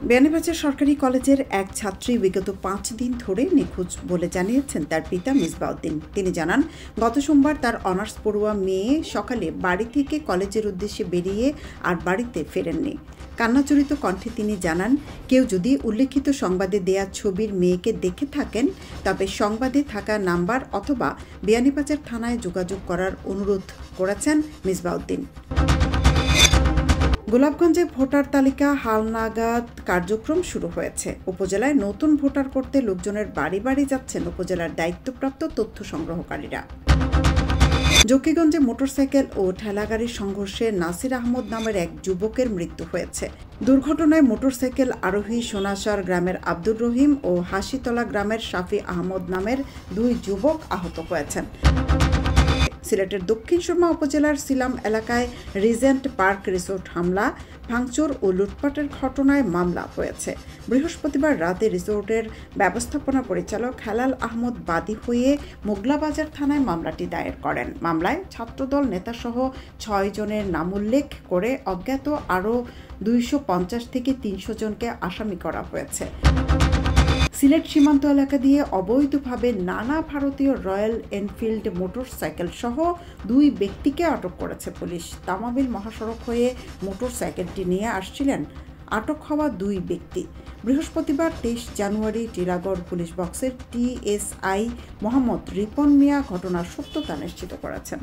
বিয়ানীবাজার সরকারি কলেজের এক ছাত্রী বিগত 5 দিন ধরে নিখোঁজ বলে জানিয়েছেন তার পিতা মিসবাউদ্দিন। তিনি জানান, গত সোমবার তার অনার্স পড়ুয়া মেয়ে সকালে বাড়ি থেকে কলেজের উদ্দেশ্যে বেরিয়ে আর বাড়িতে ফেরেননি। কান্নাজড়িত কণ্ঠে তিনি জানান, কেউ যদি উল্লেখিত সংবাদে দেয়া ছবির মেয়েকে দেখে থাকেন তবে সংবাদে থাকা নাম্বার অথবা বিয়ানীবাজার থানায় যোগাযোগ করার অনুরোধ করেছেন মিসবাউদ্দিন। গোলাপগঞ্জে ভোটার তালিকা হালনাগাদ কার্যক্রম শুরু হয়েছে। উপজেলায় নতুন ভোটার করতে লোকজনের বাড়ি বাড়ি যাচ্ছেন উপজেলার দায়িত্বপ্রাপ্ত তথ্য সংগ্রহকারীরা। জকিগঞ্জে মোটরসাইকেল ও ঠেলাগাড়ির সংঘর্ষে নাসির আহমদ নামের এক যুবকের মৃত্যু হয়েছে। দুর্ঘটনায় মোটরসাইকেল আরোহী সোনাসার গ্রামের আব্দুর রহিম ও হাসিতলা গ্রামের শাফি আহমদ নামের 2 যুবক আহত হয়েছেন। সিলেটের দক্ষিণ সুরমা উপজেলার সিলাম এলাকায় রিজেন্ট পার্ক রিসোর্ট হামলা, ভাঙচুর ও লুটপাটের ঘটনায় মামলা হয়েছে। বৃহস্পতিবার রাতে রিসোর্টের ব্যবস্থাপনা পরিচালক হেলাল আহমদ বাদী হয়ে মোগলাবাজার থানায় মামলাটি দায়ের করেন। মামলায় ছাত্রদল নেতাসহ 6 জনের নামোল্লেখ করে অজ্ঞাত আরও 250 থেকে 300 জনকে আসামি করা হয়েছে। সিলেট সীমান্ত এলাকা দিয়ে অবৈধভাবে নানা ভারতীয় রয়্যাল এনফিল্ড মোটরসাইকেল সহ 2 ব্যক্তিকে আটক করেছে পুলিশ। তামাবিল মহাসড়ক হয়ে মোটরসাইকেলটি নিয়ে আসছিলেন আটক হওয়া 2 ব্যক্তি। বৃহস্পতিবার 23 জানুয়ারি টিলাগড় পুলিশ বক্সের টিএসআই মোহাম্মদ রিপন মিয়া ঘটনার সত্যতা নিশ্চিত করেছেন।